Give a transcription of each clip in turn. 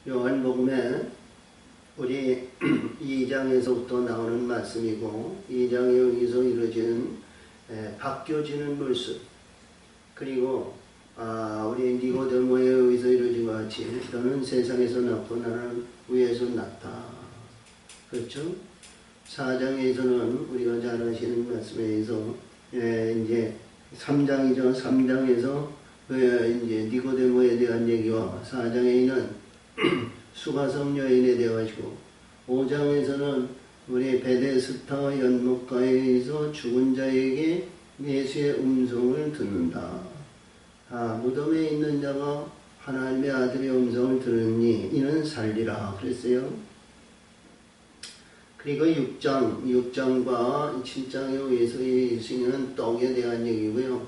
요한복음에 우리 2장에서부터 나오는 말씀이고 2장에 여기서 이루어지는 바뀌어지는 모습, 그리고 우리 니고데모에 의해서 이루어진 것 같이 너는 세상에서 났고 나는 위에서 났다. 그렇죠? 4장에서는 우리가 잘 아시는 말씀에 의해서 이제 3장이죠. 3장에서 이제 니고데모에 대한 얘기와 4장에 있는 수가성 여인에 대해 가지고 5장에서는 우리 베데스다 연못가에서 죽은 자에게 예수의 음성을 듣는다. 무덤에 있는 자가 하나님의 아들의 음성을 들으니 이는 살리라 그랬어요. 그리고 6장과 7장에 의해서 예수님은 떡에 대한 얘기고요.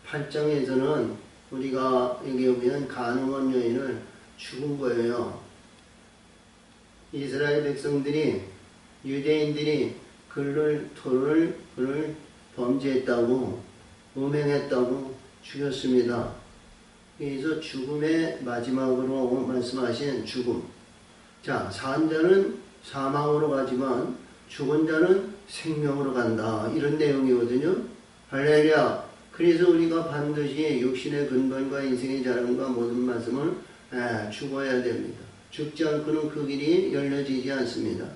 8장에서는 우리가 여기 보면 가늠한 여인을 죽은 거예요. 이스라엘 백성들이, 유대인들이 그를 범죄했다고, 음행했다고 죽였습니다. 그래서 죽음의 마지막으로 말씀하신 죽음. 자, 산 자는 사망으로 가지만 죽은 자는 생명으로 간다. 이런 내용이거든요. 할렐루야. 그래서 우리가 반드시 육신의 근본과 인생의 자랑과 모든 말씀을 죽어야 됩니다. 죽지 않고는 그 길이 열려지지 않습니다.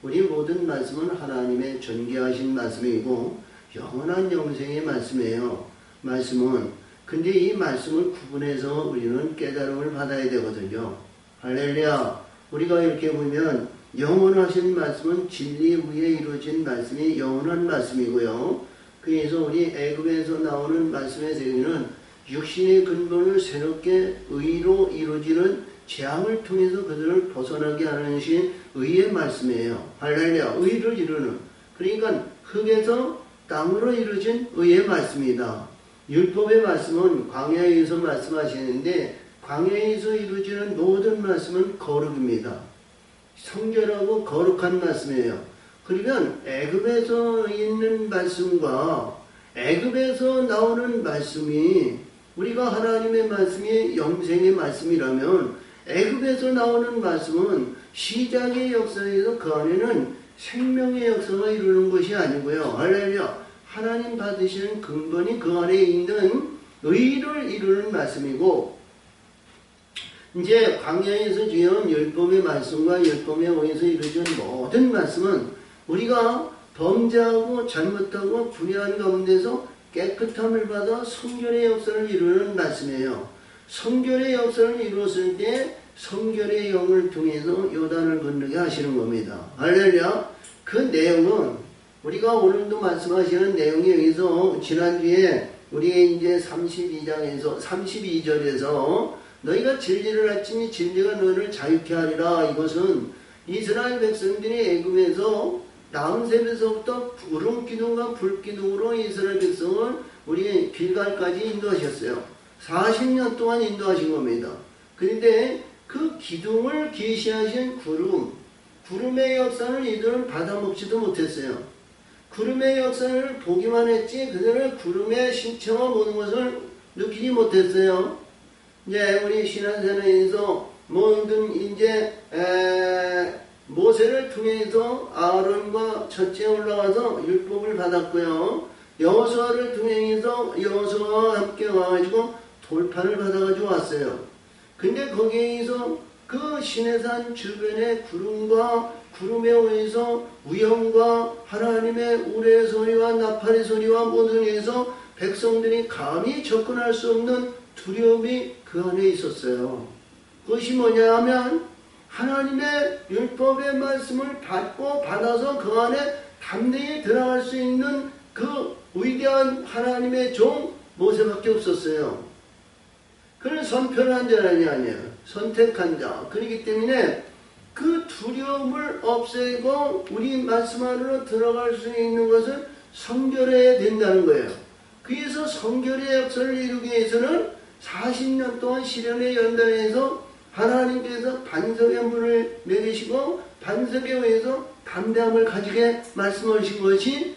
우리 모든 말씀은 하나님의 존귀하신 말씀이고 영원한 영생의 말씀이에요. 말씀은. 근데 이 말씀을 구분해서 우리는 깨달음을 받아야 되거든요. 할렐루야. 우리가 이렇게 보면 영원하신 말씀은 진리 위에 이루어진 말씀이 영원한 말씀이고요. 그래서 우리 애굽에서 나오는 말씀의 세계는 육신의 근본을 새롭게 의로 이루어지는 재앙을 통해서 그들을 벗어나게 하는 것이 의의 말씀이에요. 할렐루야. 의를 이루는. 그러니까 흙에서 땅으로 이루어진 의의 말씀이다. 율법의 말씀은 광야에서 말씀하시는데 광야에서 이루어지는 모든 말씀은 거룩입니다. 성결하고 거룩한 말씀이에요. 그러면 애굽에서 있는 말씀과 애굽에서 나오는 말씀이 우리가 하나님의 말씀이 영생의 말씀이라면 애굽에서 나오는 말씀은 시작의 역사에서 그 안에는 생명의 역사가 이루는 것이 아니고요. 할렐루야. 하나님 받으시는 근본이 그 안에 있는 의를 이루는 말씀이고, 이제 광야에서 주연 율법의 말씀과 율법에 의해서 이루어진 모든 말씀은 우리가 범죄하고 잘못하고 불의한 가운데서 깨끗함을 받아 성결의 역사를 이루는 말씀이에요. 성결의 역사를 이루었을 때 성결의 영을 통해서 요단을 건너게 하시는 겁니다. 할렐루야. 그 내용은 우리가 오늘도 말씀하시는 내용에 의해서 지난주에 우리 이제 32절에서 너희가 진리를 알지니 진리가 너희를 자유케 하리라. 이것은 이스라엘 백성들이 애굽에서 나음새에서부터 구름 기둥과 불 기둥으로 이스라엘 백성을 우리 길갈까지 인도하셨어요. 40년 동안 인도하신 겁니다. 그런데 그 기둥을 계시하신 구름의 역사를 이들은 받아먹지도 못했어요. 구름의 역사를 보기만 했지 그들은 구름의 신체와 모든 것을 느끼지 못했어요. 이제 우리 신앙생활에서 모든 이제 모세를 통해서 아론과 첫째 올라가서 율법을 받았고요. 여호수아를 통해서 여호수아와 함께 와가지고 돌판을 받아가지고 왔어요. 근데 거기에서 그 시내산 주변의 구름과 구름에 의해서 우영과 하나님의 우레의 소리와 나팔의 소리와 모든 일에서 백성들이 감히 접근할 수 없는 두려움이 그 안에 있었어요. 그것이 뭐냐 하면 하나님의 율법의 말씀을 받아서 그 안에 담대히 들어갈 수 있는 그 위대한 하나님의 종 모세밖에 없었어요. 그는 선편한 자라니 아니에요. 선택한 자. 그렇기 때문에 그 두려움을 없애고 우리 말씀 안으로 들어갈 수 있는 것을 성결해야 된다는 거예요. 그래서 성결의 역사를 이루기 위해서는 40년 동안 시련의 연단에서 하나님께서 반석의 문을 내리시고 반석에 의해서 담대함을 가지게 말씀하신 것이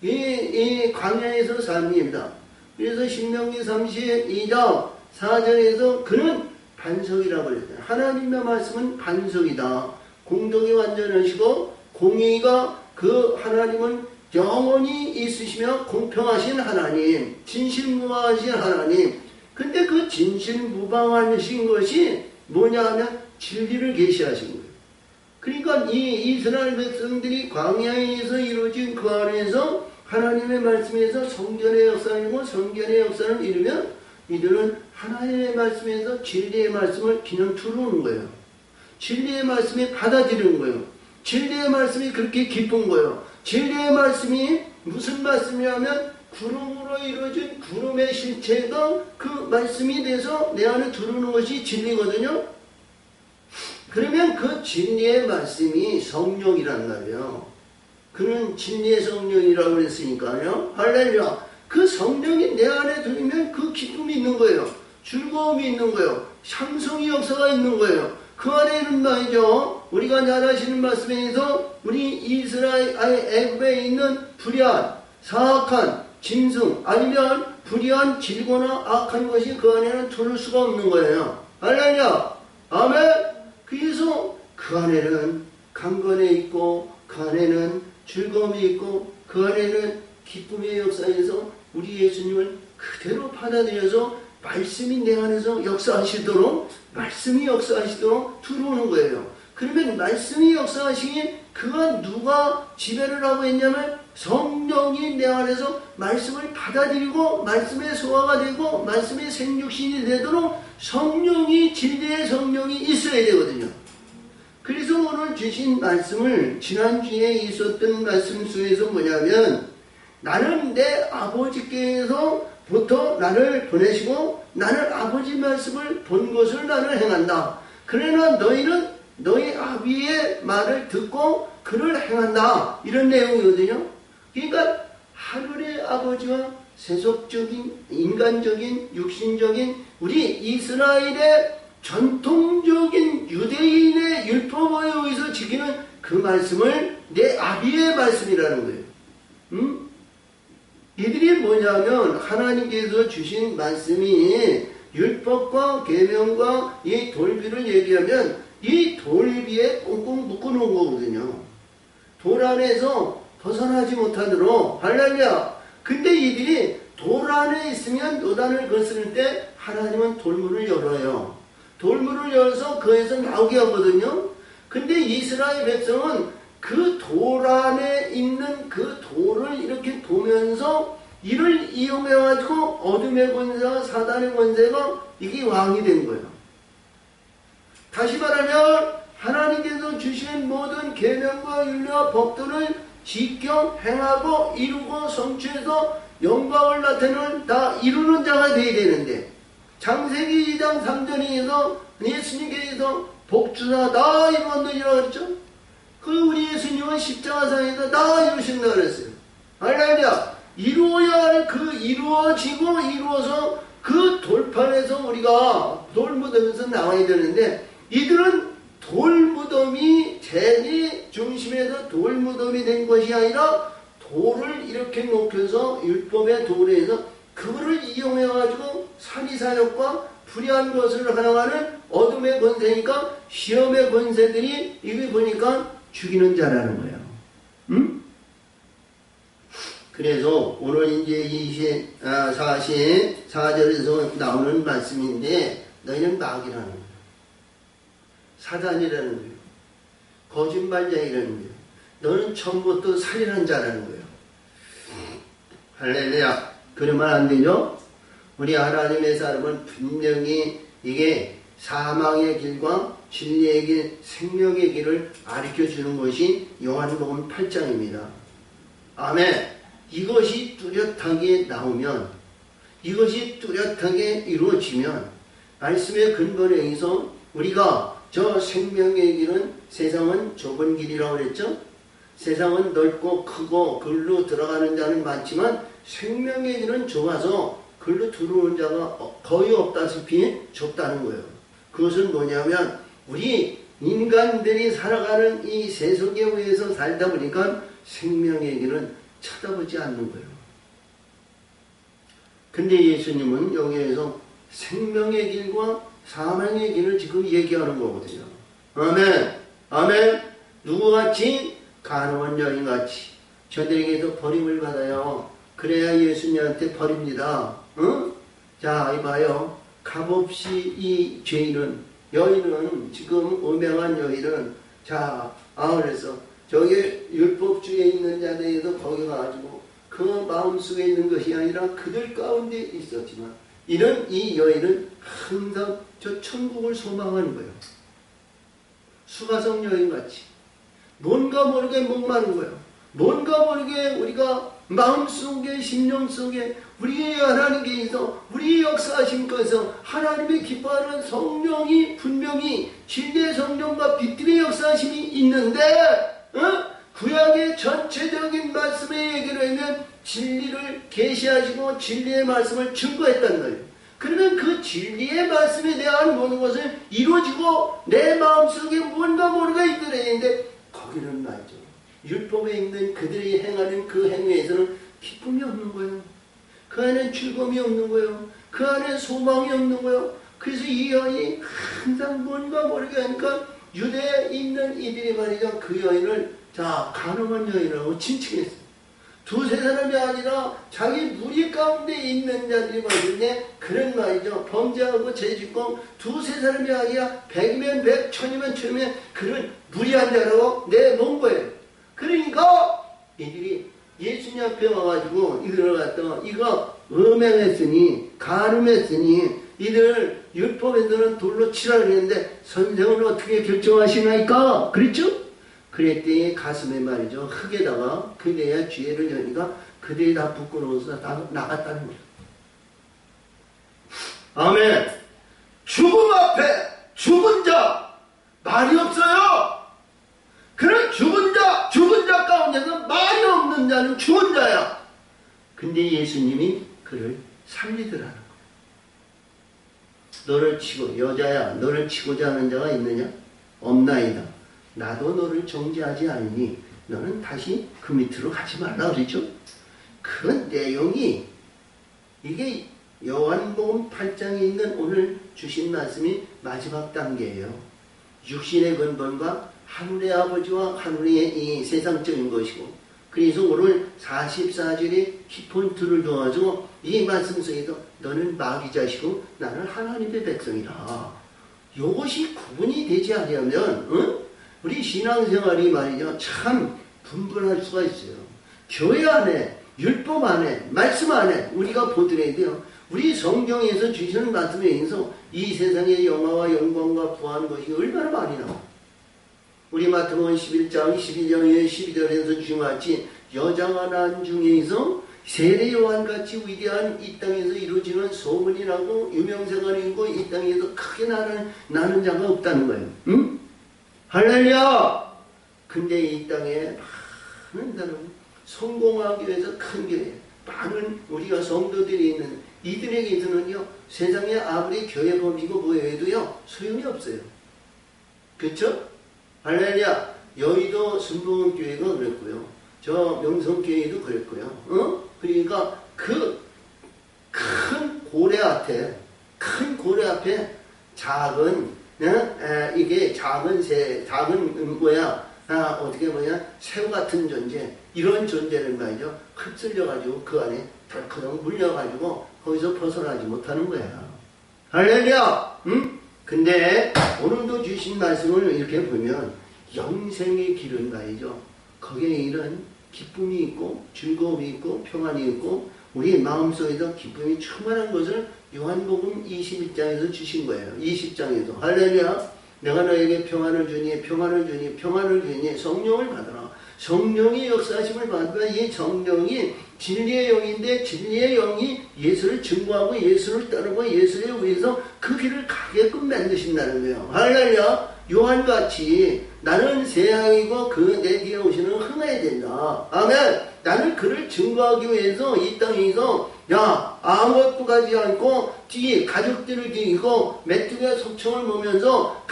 이 광야에서 삶입니다. 그래서 신명기 32장 4절에서 그는 반석이라고 그랬어요. 하나님의 말씀은 반석이다. 공덕이 완전하시고 공의가 그 하나님은 영원히 있으시며 공평하신 하나님, 진실무방하신 하나님. 근데 그 진실무방하신 것이 뭐냐 하면 진리를 계시하신 거예요. 그러니까 이 이스라엘 백성들이 광야에서 이루어진 그 안에서 하나님의 말씀에서 성전의 역사이고 성전의 역사를 이루면 이들은 하나님의 말씀에서 진리의 말씀을 그냥 들어오는 거예요. 진리의 말씀이 받아들이는 거예요. 진리의 말씀이 그렇게 기쁜 거예요. 진리의 말씀이 무슨 말씀이냐면 구름으로 이루어진 구름의 실체가 그 말씀이 돼서 내 안에 들어오는 것이 진리거든요. 그러면 그 진리의 말씀이 성령이란 말이에요. 그는 진리의 성령이라고 했으니까요. 할렐루야. 그 성령이 내 안에 들으면 그 기쁨이 있는 거예요. 즐거움이 있는 거예요. 상성의 역사가 있는 거예요. 그 안에는 말이죠. 우리가 잘 아시는 말씀에서 우리 이스라엘 애굽에 있는 불의한 사악한 짐승 아니면 불의한 질거나 악한 것이 그 안에는 들을 수가 없는 거예요. 할렐루야. 아멘. 그래서 그 안에는 강건에 있고 그 안에는 즐거움이 있고 그 안에는 기쁨의 역사에서 우리 예수님을 그대로 받아들여서 말씀이 내 안에서 역사하시도록 말씀이 역사하시도록 들어오는 거예요. 그러면 말씀이 역사하시니 그가 누가 지배를 하고 있냐면 성령이 내 안에서 말씀을 받아들이고 말씀의 소화가 되고 말씀의 생육신이 되도록 성령이 진리의 성령이 있어야 되거든요. 그래서 오늘 주신 말씀을 지난주에 있었던 말씀 속에서 뭐냐면 나는 내 아버지께서부터 나를 보내시고 나는 아버지 말씀을 본 것을 나는 행한다. 그러나 너희는 너희 아비의 말을 듣고 그를 행한다. 이런 내용이거든요. 그러니까 하늘의 아버지와 세속적인 인간적인 육신적인 우리 이스라엘의 전통적인 유대인의 율법에 의해서 지키는 그 말씀을 내 아비의 말씀이라는 거예요. 이들이 뭐냐면 하나님께서 주신 말씀이 율법과 계명과 이 돌비를 얘기하면 이 돌비에 꽁꽁 묶어놓은 거거든요. 돌 안에서 벗어나지 못하도록. 할렐루야. 근데 이들이 돌 안에 있으면 요단을 거스를 때 하나님은 돌문을 열어요. 돌문을 열어서 그에서 나오게 하거든요. 근데 이스라엘 백성은 그 돌 안에 있는 그 돌을 이렇게 보면서 이를 이용해가지고 어둠의 권세와 사단의 권세가 이게 왕이 된 거예요. 다시 말하면 하나님께서 주신 모든 계명과 율례와 법들을 지켜 행하고 이루고 성취해서 영광을 나타내는 다 이루는 자가 되어야 되는데 창세기 2장 3절에서 예수님께서 복주사 다 이루었느니라 그랬죠. 그 우리 예수님은 십자가상에서 다 이루신다 그랬어요. 할렐루야. 이루어야 할 그 이루어지고 이루어서 그 돌판에서 우리가 돌무덤에서 나와야 되는데 이들은 돌무덤이 제일 중심에서 돌무덤이 된 것이 아니라 돌을 이렇게 높여서 율법의 돌에서 그거를 이용해가지고 사리사욕과 불의한 것을 하나하는 어둠의 권세니까 시험의 권세들이 이게 보니까 죽이는 자라는 거예요. 응? 그래서 오늘 이제 44절에서 나오는 말씀인데 너희는 마귀라는 거예요. 사단이라는 거예요. 거짓말쟁이라는 거예요. 너는 처음부터 살인한 자라는 거예요. 할렐루야. 그러면 안 되죠? 우리 하나님의 사람은 분명히 이게 사망의 길과 진리의 길, 생명의 길을 가르쳐주는 것이 요한복음 8장입니다. 아멘. 이것이 뚜렷하게 나오면 이것이 뚜렷하게 이루어지면 말씀의 근본에 의해서 우리가 저 생명의 길은 세상은 좁은 길이라고 그랬죠? 세상은 넓고 크고 글로 들어가는 자는 많지만 생명의 길은 좁아서 글로 들어오는 자가 거의 없다시피 좁다는 거예요. 그것은 뭐냐면 우리 인간들이 살아가는 이 세속에 의해서 살다 보니까 생명의 길은 쳐다보지 않는 거예요. 근데 예수님은 여기에서 생명의 길과 사망의 길을 지금 얘기하는 거거든요. 아멘. 아멘. 누구같이? 가늠한 여인같이 저들에게도 버림을 받아요. 그래야 예수님한테 버립니다. 응? 자, 이봐요. 값없이 이 죄인은, 여인은, 지금 음행한 여인은, 자, 그래서 저기 율법주의에 있는 자들에도 거기 가가지고 그 마음속에 있는 것이 아니라 그들 가운데 있었지만 이런 이 여인은 항상 저 천국을 소망하는 거예요. 수가성 여인같이 뭔가 모르게 목마른 거예요. 뭔가 모르게 우리가 마음속에 심령 속에 우리의 하나님께서 우리의 역사하심께서 하나님의 기뻐하는 성령이 분명히 진리의 성령과 빛들의 역사하심이 있는데 구약의 전체적인 말씀의 얘기로 하면 진리를 계시하시고 진리의 말씀을 증거했단 말이에요. 그러면 그 진리의 말씀에 대한 모든 것을 이루어지고 내 마음속에 뭔가 모르게 있더라 했는데 거기는 말이죠. 율법에 있는 그들이 행하는 그 행위에서는 기쁨이 없는 거예요. 그 안에 즐거움이 없는 거예요. 그 안에 소망이 없는 거예요. 그래서 이 여인이 항상 뭔가 모르게 하니까 유대에 있는 이들이 말이죠. 그 여인을 가늠한 여인이라고 칭칭했어요. 두세 사람이 아니라 자기 무리 가운데 있는 자들이 말이죠. 그런 말이죠. 범죄하고 죄짓고 두세 사람이 아니라 100이면 100, 1000이면 1000이면 그런 무리한 자라고 내놓은 거예요. 그러니까 이들이 예수님 앞에 와가지고 이들을 갖다가 이거 음행했으니 가늠했으니 이들 율법에서는 돌로 치라 그랬는데 선생은 어떻게 결정하시나이까? 그랬죠? 그랬더니 가슴에 말이죠. 흙에다가 그대야 죄를 여니까 그들이 다 부끄러워서 다 나갔다는 거예요. 아멘. 죽음 앞에 죽은 자 말이 없어요. 그런 죽은 자 가운데서 말이 없는 자는 죽은 자야. 근데 예수님이 그를 살리더라는 거예요. 너를 치고 여자야 너를 치고자 하는 자가 있느냐? 없나이다. 나도 너를 정죄하지 않으니 너는 다시 그 밑으로 가지 말라 그랬죠. 그 내용이 이게 요한복음 8장에 있는 오늘 주신 말씀이 마지막 단계예요. 육신의 근본과 하늘의 아버지와 하늘의 이 세상적인 것이고 그래서 오늘 44절에 깊은 틀을 두어가지고 이 말씀 속에서 너는 마귀 자시고 나는 하나님의 백성이라. 이것이 구분이 되지 않으면 우리 신앙생활이 말이죠. 참 분분할 수가 있어요. 교회 안에, 율법 안에, 말씀 안에 우리가 보더라야 돼요. 우리 성경에서 주시는 말씀에 의해서 이 세상의 영화와 영광과 부하는 것이 얼마나 많이 나와. 우리 마태복음 11장 12장에 12절에서 주신 같이 여자가 난 중에서 세례 요한같이 위대한 이 땅에서 이루어지는 소문이 나고 유명세가 있고 이 땅에서 크게 나는 자가 없다는 거예요. 응? 할렐루야! 근데 이 땅에 많은 사람 성공하기 위해서 큰 교회 많은 우리가 성도들이 있는 이들에게서는요 세상에 아무리 교회 범이고 뭐해도요 소용이 없어요. 그렇죠? 할렐루야! 여의도 순복음교회가 그랬고요. 저 명성교회도 그랬고요. 그러니까 그 큰 고래 앞에 작은 이게 작은 어떻게 새우 같은 존재 이런 존재를 말이죠. 휩쓸려가지고 그 안에 덜커덩 물려가지고 거기서 벗어나지 못하는 거야. 할렐루야! 근데 오늘도 주신 말씀을 이렇게 보면 영생의 길은 말이죠. 거기에 이런 기쁨이 있고 즐거움이 있고 평안이 있고 우리 마음속에서 기쁨이 충만한 것을 요한복음 21장에서 주신 거예요. 20장에서 할렐루야. 내가 너에게 평안을 주니 성령을 받아라. 성령의 역사하심을 받으면 이 성령이 진리의 영인데 진리의 영이 예수를 증거하고 예수를 따르고 예수에 의해서 그 길을 가게끔 만드신다는 거예요. 할렐루야. 요한같이 나는 새 양이고 그 내 뒤에 오시는 흥해야 된다. 아멘. 나는 그를 증거하기 위해서 이 땅에서 아무것도 가지 않고 뒤에 가죽들을 뒤고 메뚜기와 석청을 보면서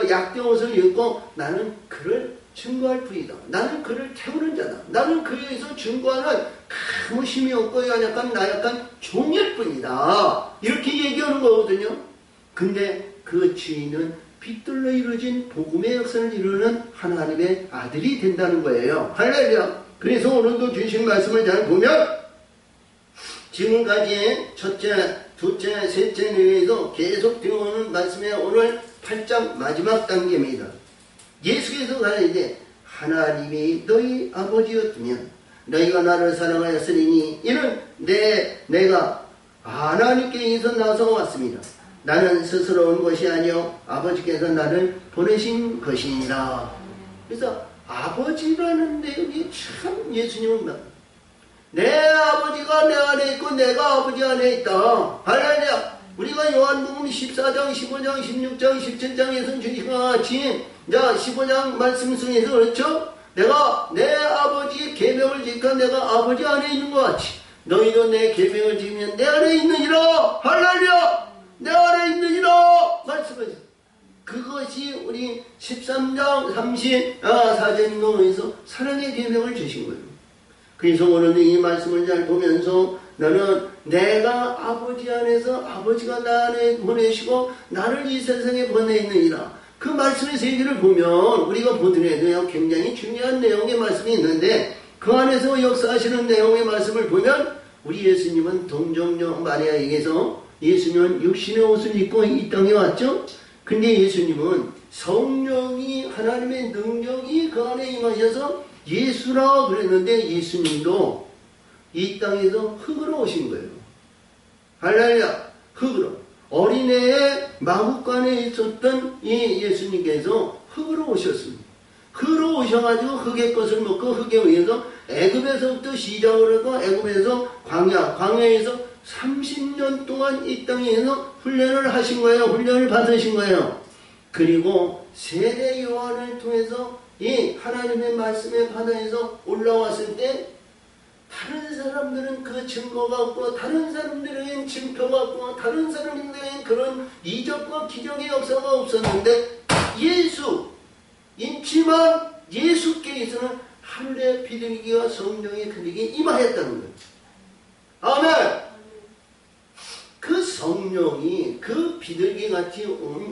약대 옷을 입고 나는 그를 증거할 뿐이다. 나는 그를 태우는 자다. 나는 그에 의해서 증거하는 아무 힘이 없고 약간 종일 뿐이다. 이렇게 얘기하는 거거든요. 근데 그 주인은 빛들로 이루어진 복음의 역사를 이루는 하나님의 아들이 된다는 거예요. 할렐루야. 그래서 오늘도 주신 말씀을 잘 보면 지금까지 첫째, 둘째, 셋째 내에서 계속 들어오는 말씀의 오늘 8장 마지막 단계입니다. 예수께서 가라사대 하나님이 너희 아버지였으면 너희가 나를 사랑하였으니 이는 내가 하나님께서 나서 왔습니다. 나는 스스로 온 것이 아니요 아버지께서 나를 보내신 것이니라. 그래서 아버지라는 내용이 참 예수님은 내 아버지가 내 안에 있고 내가 아버지 안에 있다. 할렐루야. 우리가 요한복음 14장, 15장, 16장, 17장에서 주신 것 같이 15장 말씀 속에서 그렇죠? 내가 내 아버지의 계명을 지켜 내가 아버지 안에 있는 것 같이 너희도 내 계명을 지키면 내 안에 있느니라. 할렐루야. 내 안에 있느니라 말씀하셨어요. 그것이 우리 13장 34절에서 사랑의 계명을 주신 거예요. 그래서 오늘은 이 말씀을 잘 보면서 너는 내가 아버지 안에서 아버지가 나 안에 보내시고 나를 이 세상에 보내있느니라. 그 말씀의 세계를 보면 우리가 보더라도요 굉장히 중요한 내용의 말씀이 있는데 그 안에서 역사하시는 내용의 말씀을 보면 우리 예수님은 동정녀 마리아에게서 예수님은 육신의 옷을 입고 이 땅에 왔죠. 근데 예수님은 성령이 하나님의 능력이 그 안에 임하셔서 예수라 그랬는데 예수님도 이 땅에서 흙으로 오신 거예요. 할렐루야. 흙으로. 어린애의 마구간에 있었던 이 예수님께서 흙으로 오셨습니다. 흙으로 오셔가지고 흙의 것을 먹고 흙에 의해서 애굽에서부터 시작을 하고 애굽에서 광야에서 30년 동안 이 땅에서 훈련을 하신 거예요. 훈련을 받으신 거예요. 그리고 세례 요한을 통해서 이 하나님의 말씀의 바다에서 올라왔을 때 다른 사람들은 그 증거가 없고 다른 사람들에겐 증표가 없고 다른 사람들에겐 그런 이적과 기적의 역사가 없었는데 예수 있지만 예수께서는 하늘의 비둘기와 성령의 그에게 임하였다는 거예요. 아멘. 그 성령이 그 비둘기같이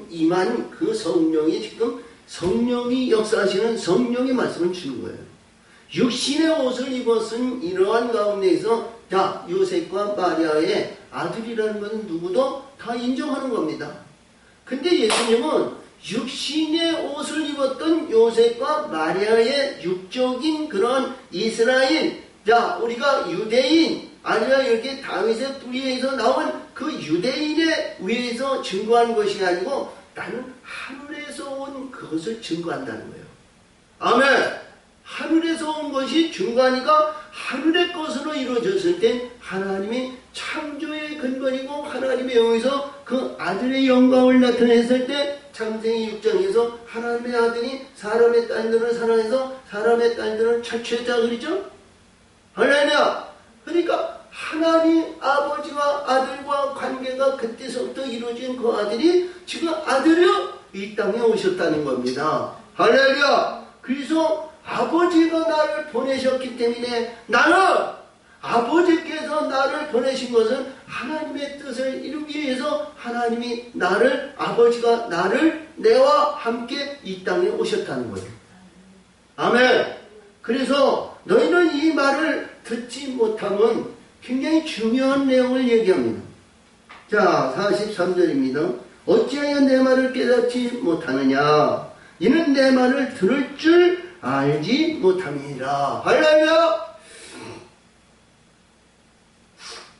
임한 그 성령이 지금 성령이 역사하시는 성령의 말씀을 주는 거예요. 육신의 옷을 입었은 이러한 가운데에서 자 요셉과 마리아의 아들이라는 것은 누구도 다 인정하는 겁니다. 근데 예수님은 육신의 옷을 입었던 요셉과 마리아의 육적인 그런 이스라엘 자 우리가 유대인 아니라 이렇게 다윗의 뿌리에서 나온 그 유대인에 의해서 증거한 것이 아니고 나는 하늘에서 온 그것을 증거한다는 거예요. 아멘. 하늘에서 온 것이 증거하니까 하늘의 것으로 이루어졌을 땐 하나님이 창조의 근본이고 하나님에 의해서 그 아들의 영광을 나타냈을 때 창세기 6장에서 하나님의 아들이 사람의 딸들을 사랑해서 사람의 딸들을 착취했다 그러죠? 할렐루야. 그러니까 하나님 아버지와 아들과 관계가 그때서부터 이루어진 그 아들이 지금 아들이요 이 땅에 오셨다는 겁니다. 할렐루야. 그래서 아버지가 나를 보내셨기 때문에 나는 아버지께서 나를 보내신 것은 하나님의 뜻을 이루기 위해서 하나님이 나를 아버지가 나를 내와 함께 이 땅에 오셨다는 거예요. 아멘. 그래서 너희는 이 말을 듣지 못하면 굉장히 중요한 내용을 얘기합니다. 자 43절입니다. 어찌하여 내 말을 깨닫지 못하느냐 이는 내 말을 들을 줄 알지 못함이니라. 할렐루야.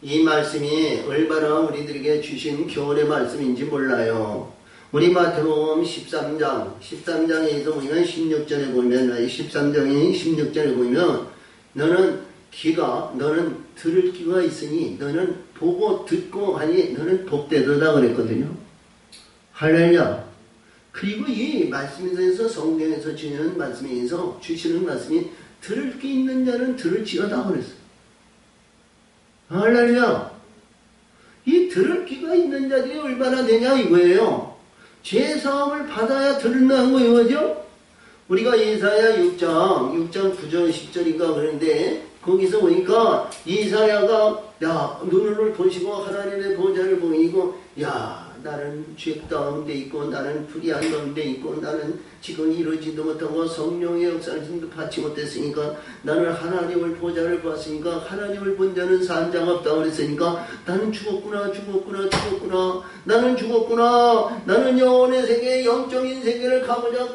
이 말씀이 얼마나 우리들에게 주신 교훈의 말씀인지 몰라요. 우리 마태복음 13장에서 보면 16절에 보면 13장의 16절에 보면 너는 들을 귀가 있으니 너는 보고 듣고 하니 너는 복되도다 그랬거든요. 할렐루야. 그리고 이 말씀에서 성경에서 주시는 말씀이 들을 귀 있는 자는 들을지어다 그랬어요. 할렐루야. 이 들을 귀가 있는 자들이 얼마나 되냐 이거예요. 죄 사함을 받아야 들는다는 거예요. 그죠? 우리가 이사야 6장 9절 10절인가 그런데 거기서 보니까 이사야가 눈을 보시고 하나님의 보좌를 보이고 야 나는 죄 가운데 있고 나는 불의한 가운데 있고 나는 지금 이루지도 못하고 성령의 역사를 지금도 받지 못했으니까 나는 하나님을 보좌를 봤으니까 하나님을 본 자는 산 자가 없다고 그랬으니까 나는 죽었구나 나는 죽었구나 나는 영혼의 세계 영적인 세계를 가보자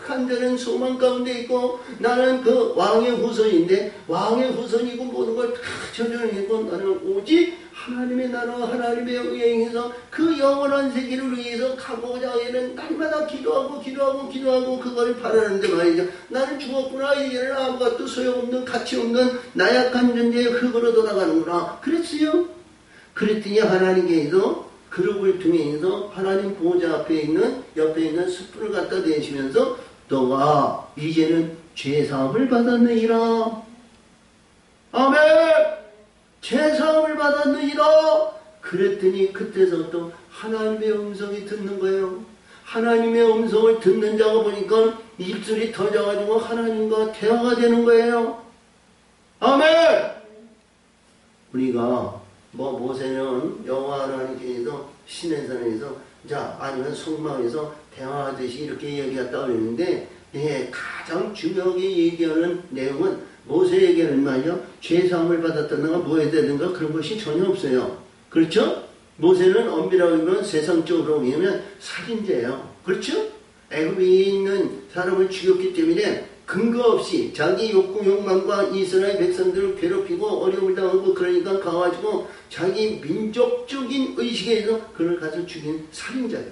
간절한 소망 가운데 있고 나는 그 왕의 후손인데 왕의 후손이고 모든 걸 다 저주했고 나는 오직 하나님의 나라 하나님의 의에 의해서 그 영원한 세계를 위해서 가고자 하는 날마다 기도하고 그거를 바라는데 말이죠. 나는 죽었구나. 이제는 아무것도 소용없는 가치 없는 나약한 존재의 흙으로 돌아가는구나. 그랬어요. 그랬더니 하나님께서 그룹을 통해서 하나님 보호자 앞에 있는 옆에 있는 숯불을 갖다 대시면서 너가 이제는 죄사함을 받았느니라. 아멘. 죄사함을 받았느니라. 그랬더니 그때서부터 하나님의 음성이 듣는 거예요. 하나님의 음성을 듣는 자가 보니까 입술이 터져가지고 하나님과 대화가 되는 거예요. 아멘. 우리가 모세는 여호와 하나님께서 시내산에서 아니면 속마에서 대화하듯이 이렇게 얘기했다고 그랬는데 가장 중요하게 얘기하는 내용은 모세에게는 말이요 죄사함을 받았다든가 뭐 해야 되는가 그런 것이 전혀 없어요. 그렇죠? 모세는 엄밀하게 보면 세상적으로 보면 살인자예요. 그렇죠? 애굽에 있는 사람을 죽였기 때문에 근거 없이 자기 욕구 욕망과 이스라엘 백성들을 괴롭히고 어려움을 당하고 그러니까 가가지고 자기 민족적인 의식에 의해서 그를 가서 죽인 살인자예요.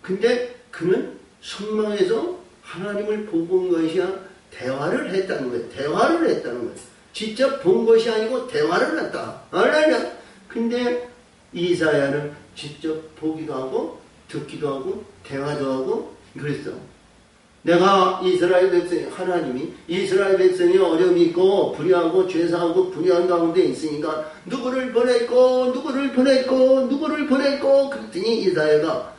근데 그는 성망에서 하나님을 보고 온 것이야 대화를 했다는 거예요. 대화를 했다는 거예요. 직접 본 것이 아니고 대화를 했다. 알았냐? 근데 이사야는 직접 보기도 하고 듣기도 하고 대화도 하고 그랬어. 내가 이스라엘 백성 하나님이 이스라엘 백성이 어려움이 있고 불의하고 죄사하고 불의한 가운데 있으니까 누구를 보냈고 그랬더니 이사야가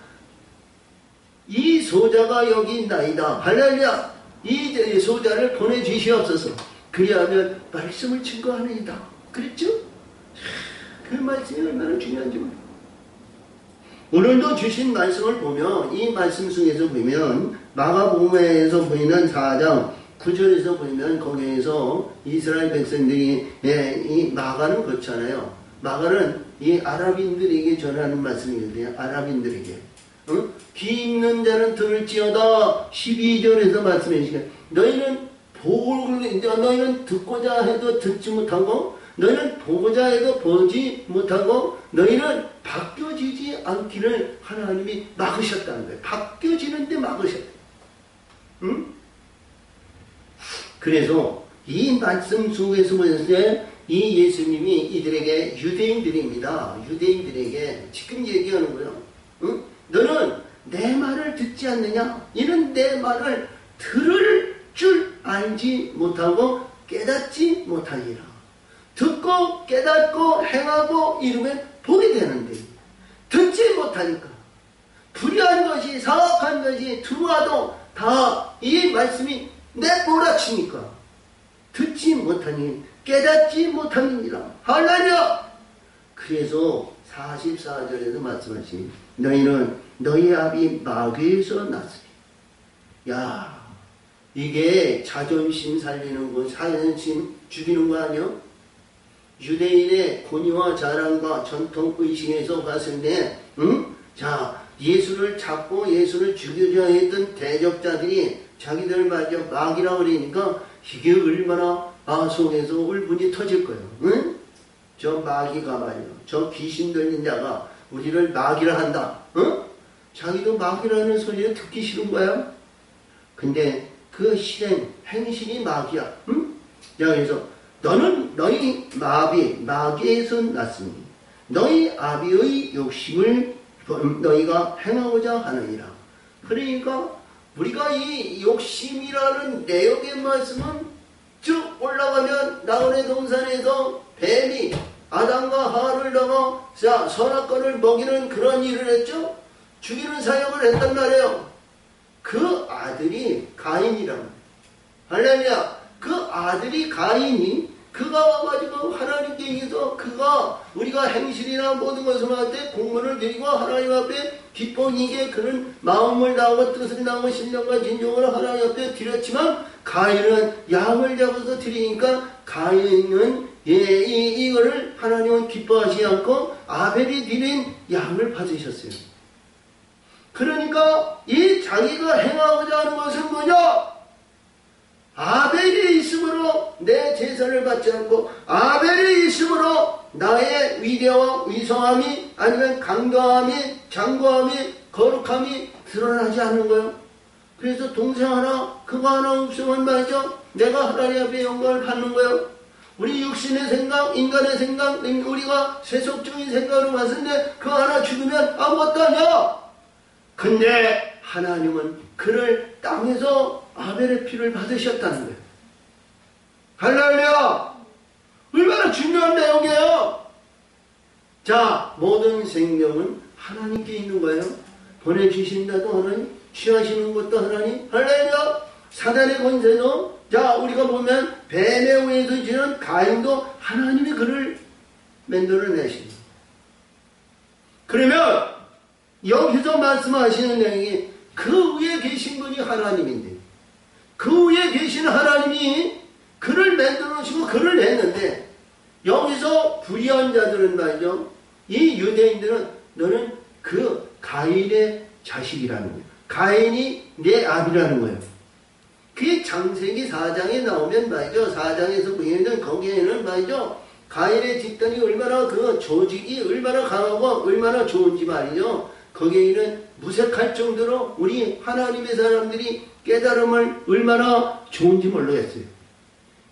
이 소자가 여기 있나이다. 할렐루야. 이 소자를 보내주시옵소서. 그리하면 말씀을 증거하느니라. 그랬죠? 그 말씀이 얼마나 중요한지 몰라요. 오늘도 주신 말씀을 보면 이 말씀 속에서 보면 마가복음에서 보이는 4장 9절에서 보면 거기에서 이스라엘 백성들이 이 마가는 그렇잖아요. 마가는 이 아랍인들에게 전하는 말씀이거든요. 아랍인들에게. 귀 있는 자는 들을지어다. 12절에서 말씀해 주시면 너희는 너희는 듣고자 해도 듣지 못하고 너희는 보고자 해도 보지 못하고 너희는 바뀌어지지 않기를 하나님이 막으셨다는 거예요. 바뀌어지는데 막으셨다. 응? 그래서 이 말씀 속에서 보셨을 때 이 예수님이 이들에게 유대인들입니다. 유대인들에게 지금 얘기하는 거예요. 응? 너는 내 말을 듣지 않느냐? 이는 내 말을 들을 줄 알지 못하고 깨닫지 못하니라. 듣고 깨닫고 행하고 이루면 보게 되는데 듣지 못하니까 불의한 것이 사악한 것이 들어와도 다 이 말씀이 내몰아치니까 듣지 못하니 깨닫지 못하니라. 할렐루야. 그래서 44절에서 말씀하시니 너희는 너희 아비 마귀에서 났으니. 야, 이게 자존심 살리는 거, 자존심 죽이는 거 아니요? 유대인의 권위와 자랑과 전통 의식에서 봤을 때, 예수를 잡고 예수를 죽이려 했던 대적자들이 자기들 말이야 마귀라고 그러니까 이게 얼마나 속에서 울분이 터질 거예요. 응? 저 마귀가 말이야, 저 귀신 들린 자가 우리를 마귀라 한다. 응? 자기도 마귀라는 소리를 듣기 싫은 거야. 근데 그 행실이 마귀야. 응? 자, 그래서 너는 너희 마귀에서 났으니 너희 아비의 욕심을 너희가 행하고자 하느니라. 그러니까 우리가 이 욕심이라는 내용의 말씀은 쭉 올라가면 나홀의 동산에서 뱀이 아담과 하와를 넘어 선악과를 먹이는 그런 일을 했죠. 죽이는 사역을 했단 말이에요. 그 아들이 가인이라고. 할렐루야. 그 아들이 가인이 그가 와가지고 하나님께 의해서 그가 우리가 행실이나 모든 것을 할 때 공문을 드리고 하나님 앞에 기뻐이게 그런 마음을 다하고 뜻을 다하고 신령과 진정으로 하나님 앞에 드렸지만 가인은 양을 잡아서 드리니까 가인은 이거를 하나님은 기뻐하지 않고 아벨이 드린 양을 받으셨어요. 그러니까 이 자기가 행하고자 하는 것은 뭐냐? 아벨이 있으므로 내 제사를 받지 않고 아벨이 있으므로 나의 위대와 위성함이 아니면 강도함이 장구함이 거룩함이 드러나지 않는 거예요. 그래서 동생 하나 그거 하나 없으면 말이죠 내가 하나님 앞에 영광을 받는 거예요. 우리 육신의 생각 인간의 생각 우리가 세속적인 생각으로 봤는데 그거 하나 죽으면 아무것도 아니야. 근데 하나님은 그를 땅에서 아벨의 피를 받으셨다는 거예요. 할렐루야! 얼마나 중요한 내용이에요. 자, 모든 생명은 하나님께 있는 거예요. 보내주신다도 하나님, 취하시는 것도 하나님. 할렐루야! 사단의 권세도 자 우리가 보면 뱀에 의해서 지는 가인도 하나님이 그를 만들어내십니다. 그러면 여기서 말씀하시는 내용이 그 위에 계신 분이 하나님인데 그 위에 계신 하나님이 그를 만들어 놓으시고 그를 냈는데 여기서 불의한 자들은 말이죠. 이 유대인들은 너는 그 가인의 자식이라는 거예요. 가인이 내 아비라는 거예요. 그게 창세기 4장에 나오면 말이죠. 4장에서 보이는 거기에는 말이죠. 가인의 집단이 얼마나 그 조직이 얼마나 강하고 얼마나 좋은지 말이죠. 거기에는 무색할 정도로 우리 하나님의 사람들이 깨달음을 얼마나 좋은지 모르겠어요.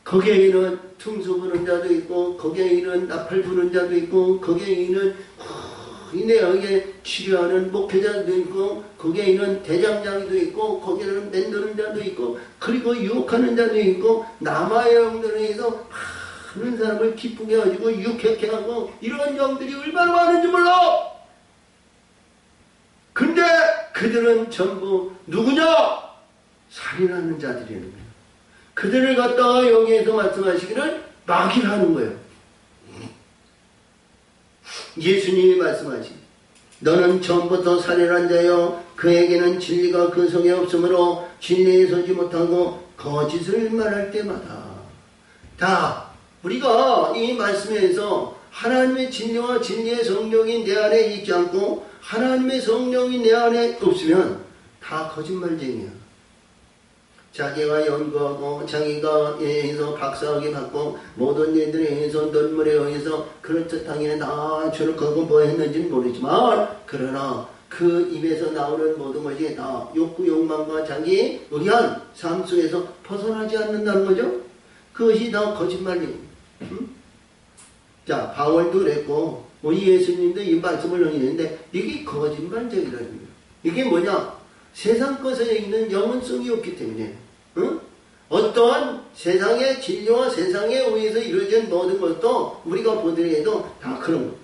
거기에는 퉁수 부는 자도 있고 거기에는 나팔 부는 자도 있고 거기에는 이내하게 치료하는 목회자도 있고 거기에는 대장장이도 있고 거기에는 만드는 자도 있고 그리고 유혹하는 자도 있고 남아의 영들에 의해서 많은 사람을 기쁘게 하고 유쾌하게 하고 이런 영들이 얼마나 많은지 몰라. 근데 그들은 전부 누구냐? 살인하는 자들이라는 거예요. 그들을 갖다가 여기에서 말씀하시기를 마귀라는 거예요. 예수님이 말씀하시 너는 처음부터 살인한 자여 그에게는 진리가 그 속에 없으므로 진리에 서지 못하고 거짓을 말할 때마다 다 우리가 이 말씀에서 하나님의 진리와 진리의 성령이 내 안에 있지 않고 하나님의 성령이 내 안에 없으면 다 거짓말쟁이야. 자기가 연구하고 자기가 의해서 박사학위 받고 모든 일들에 의해서 논문에 의해서 그럴듯하게 나 저렇게하고 뭐 했는지는 모르지만 그러나 그 입에서 나오는 모든 것이 다 욕구 욕망과 자기 의한 삶 속에서 벗어나지 않는다는 거죠. 그것이 다 거짓말이에요. 자 바울도 그랬고 우리 예수님도 이 말씀을 넘기는데 이게 거짓말쟁이라는 거예요. 이게 뭐냐? 세상 것에 있는 영원성이 없기 때문에 어떠한 세상의 진리와 세상에 의해서 이루어진 모든 것도 우리가 보더라도 다 그런 거예요.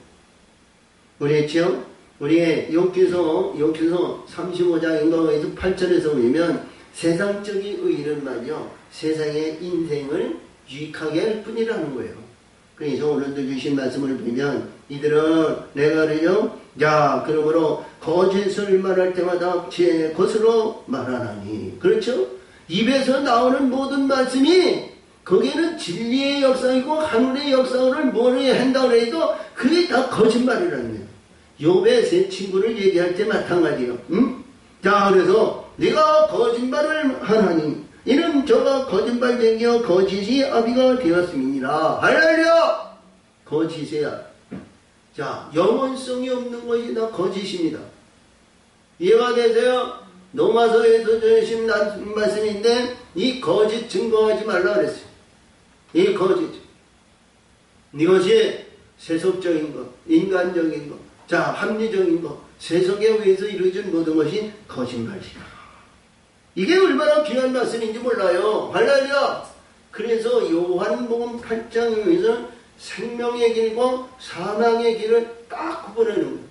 그랬죠? 우리의 욥기서 35장인가 에서 8절에서 보면 세상적인 의의는 말이요 세상의 인생을 유익하게 할 뿐이라는 거예요. 그래서 오늘도 주신 말씀을 보면 이들은 내가 그래요 야 그러므로 거짓을 말할 때마다 제 것으로 말하나니 그렇죠? 입에서 나오는 모든 말씀이 거기에는 진리의 역사이고 하늘의 역사를 뭐를 한다고 해도 그게 다 거짓말이라는 거예요. 욥의 세 친구를 얘기할 때 마찬가지예요. 자 그래서 네가 거짓말을 하나니 이는 저가 거짓말쟁이여 거짓이 아비가 되었음이니라. 할렐루야. 거짓이야. 자 영원성이 없는 것이 다 거짓입니다. 이해가 되세요? 로마서에서 주신 말씀인데 이 거짓 증거하지 말라 그랬어요. 이 거짓 이것이 세속적인 것 인간적인 것 자 합리적인 것 세속에 의해서 이루어진 모든 것이 거짓말이다. 이게 얼마나 귀한 말씀인지 몰라요. 할렐루야. 그래서 요한복음 8장에 의해서 생명의 길과 사망의 길을 딱 구분하는 거예요.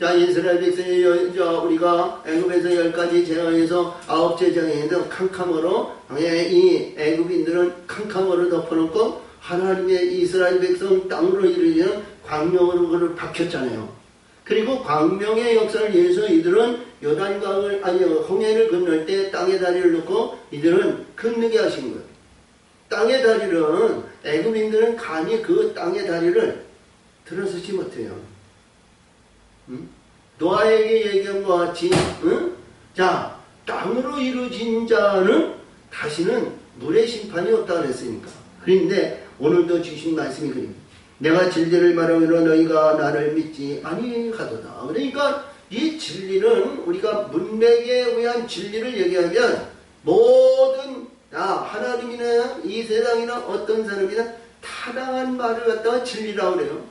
자, 이스라엘 백성이 우리가 애굽에서 10가지 재앙에서 9째 재앙에는 캄캄으로 이 애굽인들은 캄캄으로 덮어놓고 하나님의 이스라엘 백성 땅으로 이르는 광명으로 그를 박혔잖아요. 그리고 광명의 역사를 위해서 이들은 요단강을 홍해를 건널 때 땅의 다리를 놓고 이들은 건너게 하신 거예요. 땅의 다리는 애굽인들은 감히 그 땅의 다리를 들어서지 못해요. 노아에게 얘기한 것 같이 자, 땅으로 이루어진 자는 다시는 물의 심판이 없다 그랬으니까. 그런데 오늘도 주신 말씀이 그립니다. 내가 진리를 말하므로 너희가 나를 믿지 아니하도다. 그러니까 이 진리는 우리가 문맥에 의한 진리를 얘기하면 모든 하나님이나 이 세상이나 어떤 사람이나 타당한 말을 갖다가 진리라고 그래요.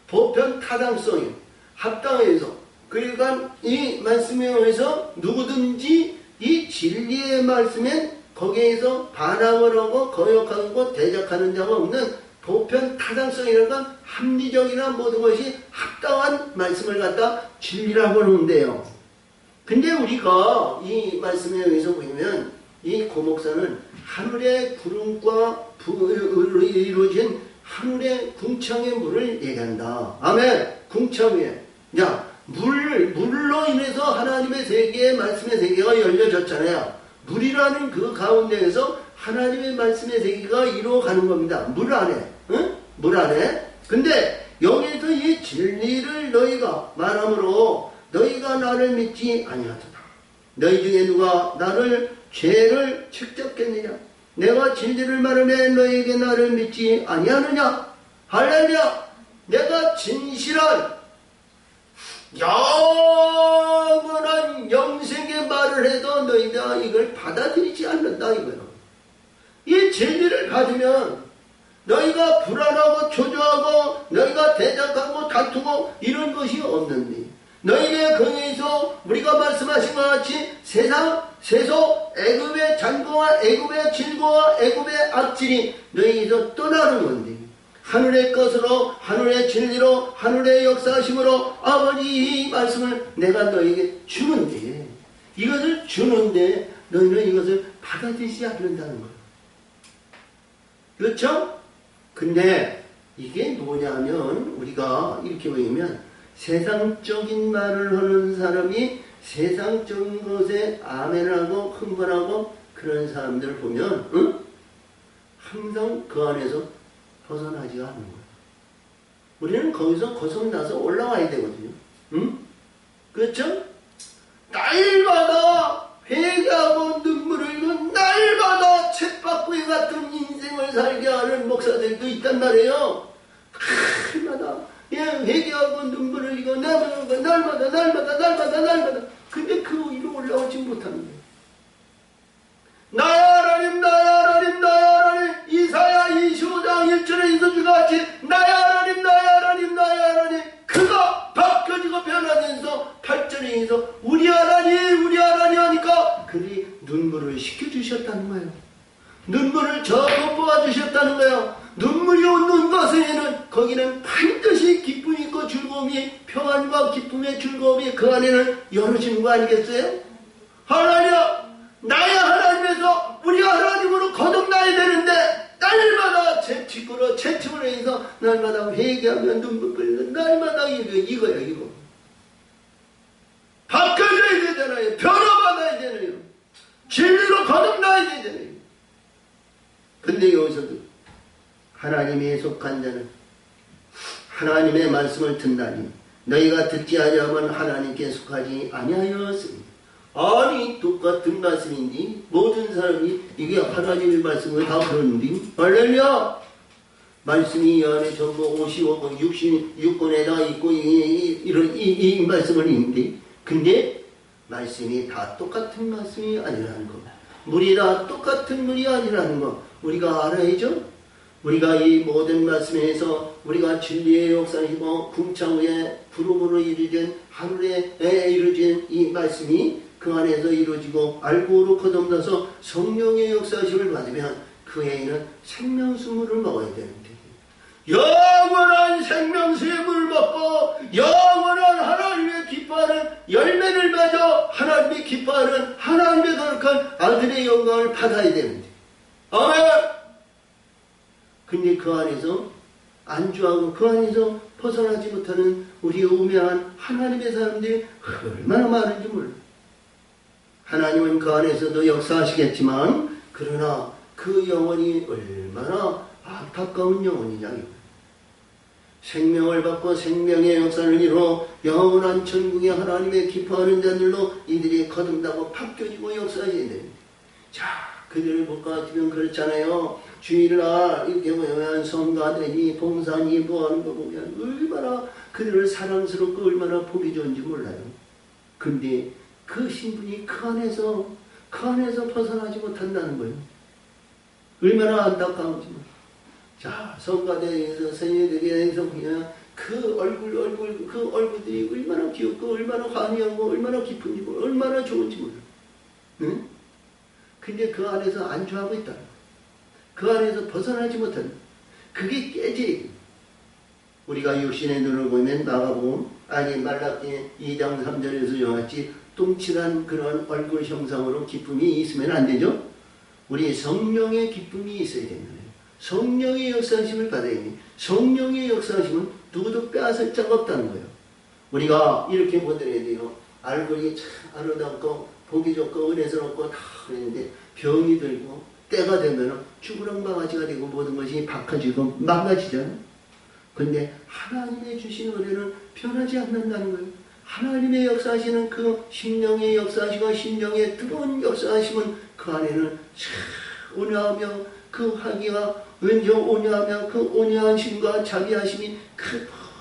보편 타당성이 합당해서 그러니까 이 말씀에 의해서 누구든지 이 진리의 말씀에 거기에서 반항을 하고 거역하고 대적하는 자가 없는 보편 타당성이라는 건 합리적이나 모든 것이 합당한 말씀을 갖다 진리라고 하는데요. 근데 우리가 이 말씀에 의해서 보면 이 고목사는 하늘의 구름과 이루어진 하늘의 궁창의 물을 얘기한다. 아멘. 궁창 위에. 자, 물로 인해서 하나님의 세계, 말씀의 세계가 열려졌잖아요. 물이라는 그 가운데에서 하나님의 말씀의 세계가 이루어가는 겁니다. 물 안에. 응? 물 안에. 근데 여기에서 이 진리를 너희가 말함으로 너희가 나를 믿지 아니하도다. 너희 중에 누가 나를 죄를 책잡겠느냐? 내가 진리를 말하면 너희에게 나를 믿지 아니하느냐? 할렐루야! 내가 진실한 영원한 영생의 말을 해도 너희가 이걸 받아들이지 않는다 이거예요. 이 진리를 받으면 너희가 불안하고 초조하고 너희가 대적하고 다투고 이런 것이 없는데 너희의 거기에서 우리가 말씀하신 것 같이 세상 세속 애굽의 잔고와 애굽의 질고와 애굽의 악질이 너희에서 떠나는 건데 하늘의 것으로 하늘의 진리로 하늘의 역사심으로 아버지 이 말씀을 내가 너에게 주는데 이것을 주는데 너희는 이것을 받아들이지 않는다는 거예요. 그렇죠? 근데 이게 뭐냐면 우리가 이렇게 보면 세상적인 말을 하는 사람이 세상적인 것에 아멘하고 흥분하고 그런 사람들을 보면 항상 그 안에서 벗어나지가 않는 거예요. 우리는 거기서 벗어나서 올라와야 되거든요. 그렇죠? 날마다 회개하고 눈물을 흘리고 날마다 쳇바퀴 같은 인생을 살게 하는 목사들도 있단 말이에요. 날마다 회개하고 눈물을 흘리고 날마다 근데 그 위로 올라오지 못하는 거예요. 나의 하나님 나의 하나님 나의 하나님 이사야 25장 1절에 이서주가 같이 나의 하나님 나의 하나님 나의 하나님 그가 바뀌어지고 변화되면서 8절에서 우리 하나님 하니까 그들이 눈물을 식혀주셨다는 거예요. 눈물을 덮어와 주셨다는 거예요. 눈물이 없는 것에는 거기는 반드시 기쁨이 있고 즐거움이 평안과 기쁨의 즐거움이 그 안에는 열어지는 거 아니겠어요? 하나님 나의 하나님에서 우리가 하나님으로 거듭나야 되는데 날마다 채찍으로 해서 날마다 회개하면 눈물 흘리는 날마다 이거예요 이거. 바뀌어져야 되잖아요. 변화받아야 되잖아요. 진리로 거듭나야 되잖아요. 근데 여기서도 하나님에 속한 자는 하나님의 말씀을 듣나니 너희가 듣지 아니하면 하나님께 속하지 아니하였습니다. 아니 똑같은 말씀인지 모든 사람이 이게 하나님의 말씀을 다 그러는데 할렐루야 말씀이 이 안에 전부 55권 66권에 다 있고 이 말씀을 읽는데 근데 말씀이 다 똑같은 말씀이 아니라는 거 물이 다 똑같은 물이 아니라는 거 우리가 알아야죠. 우리가 이 모든 말씀에서 우리가 진리의 역사이고 궁창의 구름으로 이루어진 하늘에 이루어진 이 말씀이 그 안에서 이루어지고 알고로 거듭나서 성령의 역사심을 받으면 그 애인은 생명수물을 먹어야 되는데 영원한 생명수의 물을 먹고 영원한 하나님의 기뻐하는 열매를 맺어 하나님의 기뻐하는 하나님의 거룩한 아들의 영광을 받아야 되는데, 아멘. 근데 그 안에서 안주하고 그 안에서 벗어나지 못하는 우리 우매한 하나님의 사람들이 얼마나 많은지 몰라. 하나님은 그 안에서도 역사하시겠지만 그러나 그 영혼이 얼마나 안타까운 영혼이냐. 생명을 받고 생명의 역사를 이루어 영원한 천국의 하나님의 기뻐하는 자들로 이들이 거듭나고 바뀌어지고 역사해야 되는데, 자, 그들을 못 가지면 그렇잖아요. 주일날 이렇게 모여면 성가대니 봉사니 뭐 하는 거 보면 얼마나 그들을 사랑스럽고 얼마나 보기 좋은지 몰라요. 근데 그 신분이 그 안에서 벗어나지 못한다는 거예요. 얼마나 안타까운지. 자, 성가대에서 선생님들에서 그냥 그 얼굴들이 얼마나 귀엽고 얼마나 환희하고 얼마나 기쁜지 몰라, 얼마나 좋은지 몰라. 응? 근데 그 안에서 안주하고 있다. 그 안에서 벗어나지 못하는, 그게 깨지. 우리가 육신의 눈을 보면 마가복음 아니 말라기 2장 3절에서 영같이 똥칠한 그런 얼굴 형상으로 기쁨이 있으면 안 되죠. 우리 성령의 기쁨이 있어야 되는 거예요. 성령의 역사하심을 받아야 됩니다. 성령의 역사하심은 누구도 빼앗을 자가 없다는 거예요. 우리가 이렇게 보더라야 돼요. 얼굴이 참 아름답고 보기 좋고 은혜스럽고 다 그랬는데 병이 들고 때가 되면 쭈그렁바가지가 되고 모든 것이 박해지고 망가지잖아요. 근데 하나님의 주신 은혜는 변하지 않는다는 거예요. 하나님의 역사하시는 그 심령의 역사하시고 심령의 뜨거운 역사하심은 그 안에는 온유하며 그 화기가 은정 온유하며 그 온유한 심과 자비하심이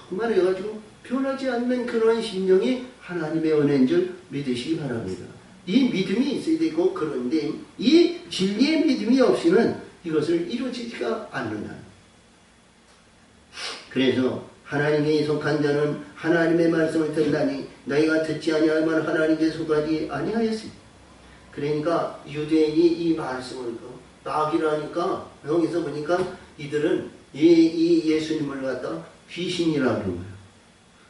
그만해가지고 변하지 않는 그런 심령이 하나님의 은혜인 줄 믿으시기 바랍니다. 이 믿음이 있어야 되고, 그런데 이 진리의 믿음이 없이는 이것을 이루어지지가 않는다. 그래서 하나님께 속한 자는 하나님의 말씀을 듣나니 너희가 듣지 아니하면 하나님께 속하지 아니하였습니다. 그러니까 유대인이 이 말씀을 낙이라니까 여기서 보니까 이들은 이 예수님을 갖다 귀신이라고 그런 거예요.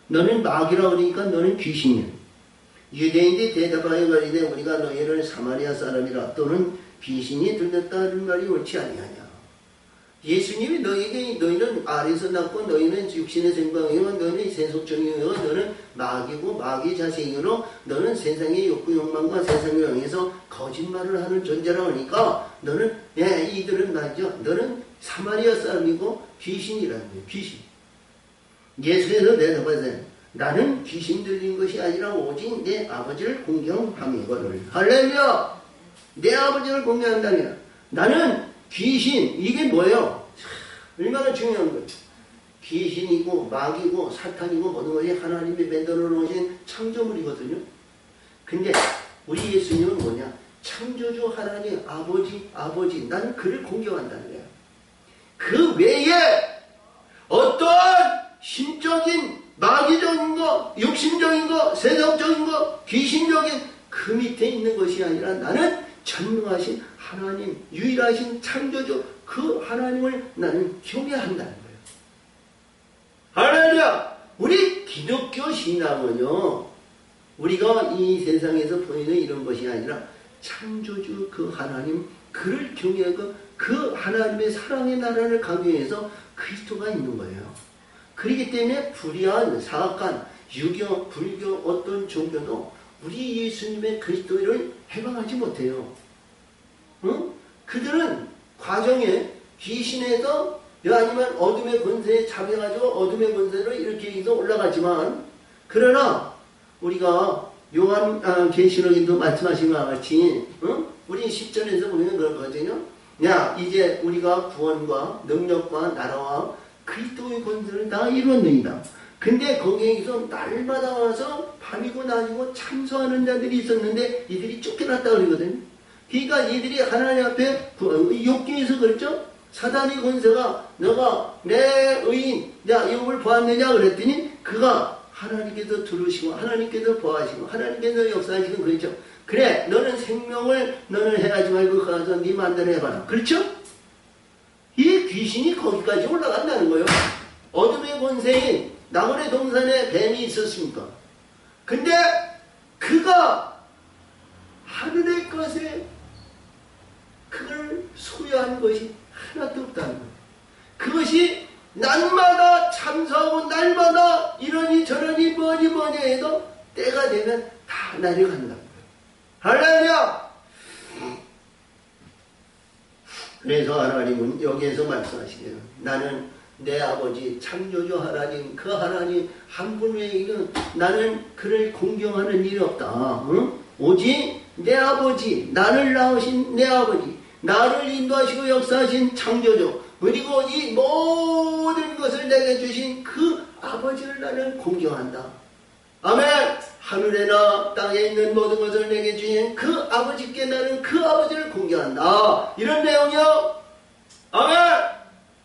너는 낙이라고 그러니까 너는 귀신이야. 유대인들이 대답하여 가리되 우리가 너희를 사마리아 사람이라 또는 귀신이 들렸다는 말이 옳지 아니하냐. 예수님이 너희는 아래서 낳고 너희는 육신의 생방이요 너희는 세속적이요 너는 마귀고 마귀 자식이요 너는 세상의 욕구 욕망과 세상을 향해서 거짓말을 하는 존재라 하니까 너는 이들은 말이죠. 너는 사마리아 사람이고 귀신이라는 거예요. 귀신. 예수께서 대답하세요. 나는 귀신 들린 것이 아니라 오직 내 아버지를 공경함이거늘. 할렐루야! 내 아버지를 공경한다면 나는 귀신, 이게 뭐예요? 얼마나 중요한 거예요. 귀신이고 마귀고 사탄이고 모든 것이 하나님이 만들어 놓으신 창조물이거든요. 근데 우리 예수님은 뭐냐? 창조주 하나님 아버지 나는 그를 공경한다는 거예요. 그 외에 어떠한 신적인 마귀적인 거, 육신적인 거, 세상적인 거, 귀신적인 그 밑에 있는 것이 아니라 나는 전능하신 하나님, 유일하신 창조주 그 하나님을 나는 경외한다는 거예요. 할렐루야! 우리 기독교 신앙은요, 우리가 이 세상에서 보이는 이런 것이 아니라 창조주 그 하나님, 그를 경외하고 그 하나님의 사랑의 나라를 강요해서 그리스도가 있는 거예요. 그렇기 때문에 불의한, 사악한, 유교, 불교 어떤 종교도 우리 예수님의 그리스도를 해방하지 못해요. 응? 그들은 과정에 귀신에서 아니면 어둠의 권세에 잡혀가지고 어둠의 권세로 이렇게 해서 올라가지만, 그러나 우리가 요한 계시록에도 말씀하신 것 같이 우리 10절에서 보면 그런 거거든요. 야, 이제 우리가 구원과 능력과 나라와 그리스도의 권세를 다 이뤘느니라. 근데 거기에서 날마다 와서 밤이고 낮이고 참소하는 자들이 있었는데 이들이 쫓겨났다 그러거든요. 그러니까 이들이 하나님 앞에 욕기에서 그랬죠. 사단의 권세가 너가 내 의인 욥을 보았느냐 그랬더니 그가 하나님께서 들으시고 하나님께서 보아하시고 하나님께서 역사하시고 그랬죠. 그래 너는 생명을 너는 해하지 말고 가서 네 마음대로 해봐라. 그렇죠? 이 귀신이 거기까지 올라간다는 거예요. 어둠의 권세인 나홀의 동산에 뱀이 있었습니까? 근데 그가 하늘의 것에 그걸 소유한 것이 하나도 없다는 거예요. 그것이 날마다 참사하고 날마다 이러니 저러니 뭐니 해도 때가 되면 다 내려간다는 거예요. 할렐루야! 그래서 하나님은 여기에서 말씀하시네요. 나는 내 아버지 창조주 하나님, 그 하나님 한 분 외에는 나는 그를 공경하는 일이 없다. 응? 오직 내 아버지, 나를 낳으신 내 아버지, 나를 인도하시고 역사하신 창조주, 그리고 이 모든 것을 내게 주신 그 아버지를 나는 공경한다. 아멘! 하늘에나 땅에 있는 모든 것을 내게 주신 그 아버지께 나는 그 아버지를 공경한다. 이런 내용이요. 아멘!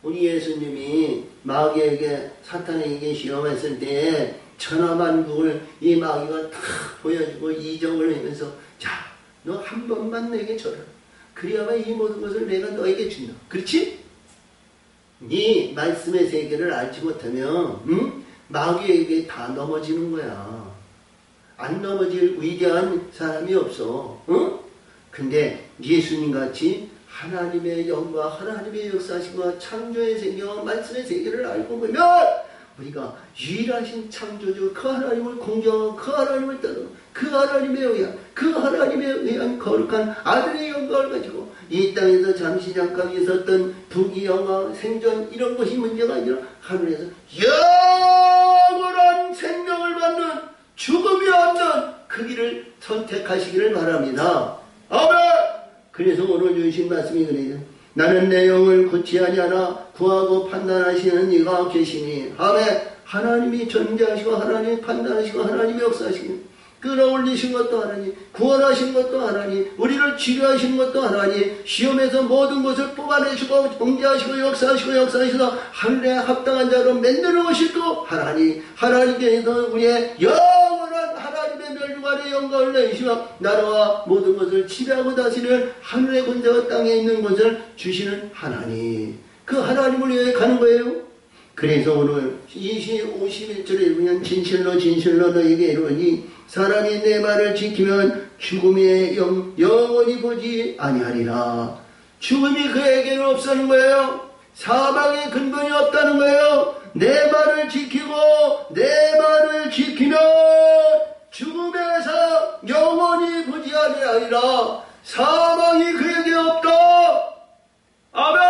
우리 예수님이 마귀에게, 사탄에게 시험했을 때 천하만국을 이 마귀가 다 보여주고 이적을 하면서, 자, 너 한 번만 내게 줘라. 그래야만 이 모든 것을 내가 너에게 준다. 그렇지? 이 말씀의 세계를 알지 못하면 마귀에게 다 넘어지는 거야. 안 넘어질 위대한 사람이 없어. 응? 근데 예수님같이 하나님의 영과 하나님의 역사심과 창조의 세계와 말씀의 세계를 알고 보면 우리가 유일하신 창조주 그 하나님을 공경하고 그 하나님을 따르고 그 하나님에 의한 거룩한 아들의 영광을 가지고 이 땅에서 잠시 잠깐 있었던 부귀영화 생존 이런 것이 문제가 아니라 하늘에서 영원한 생명을 받는 죽음이 없는 그 길을 선택하시기를 바랍니다. 아멘! 그래서 오늘 주신 말씀이 그래요. 나는 내 영을 굳이 아니하나 구하고 판단하시는 이가 계시니. 아멘! 하나님이 존재하시고 하나님이 판단하시고 하나님이 역사하시니 끌어올리신 것도 하나님, 구원하신 것도 하나님, 우리를 치료하신 것도 하나님, 시험에서 모든 것을 뽑아내시고 통제하시고 역사하시고 하늘에 합당한 자로 만드는 것이 또 하나님, 하나님께서 우리의 영원한 하나님의 멸류관의 영광을 내시며 나라와 모든 것을 지배하고 다스리는 하늘의 권세와 땅에 있는 것을 주시는 하나님, 그 하나님을 위해 가는 거예요. 그래서 오늘 51절에 보면 진실로 너에게 이르노니 사람이 내 말을 지키면 죽음의 영원히 보지 아니하리라. 죽음이 그에게는 없다는 거예요. 사망의 근본이 없다는 거예요. 내 말을 지키면 죽음에서 영원히 보지 아니하리라. 사망이 그에게 없다. 아멘.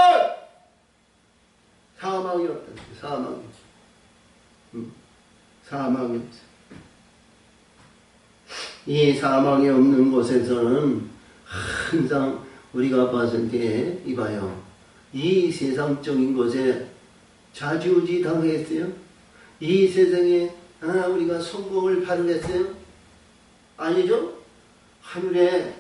사망이 없다. 사망이 없어. 이 사망이 없는 곳에서는 항상 우리가 봤을 때 이봐요. 이 세상적인 것에 좌지우지 당하겠어요? 이 세상에 우리가 성공을 바르겠어요? 아니죠? 하늘에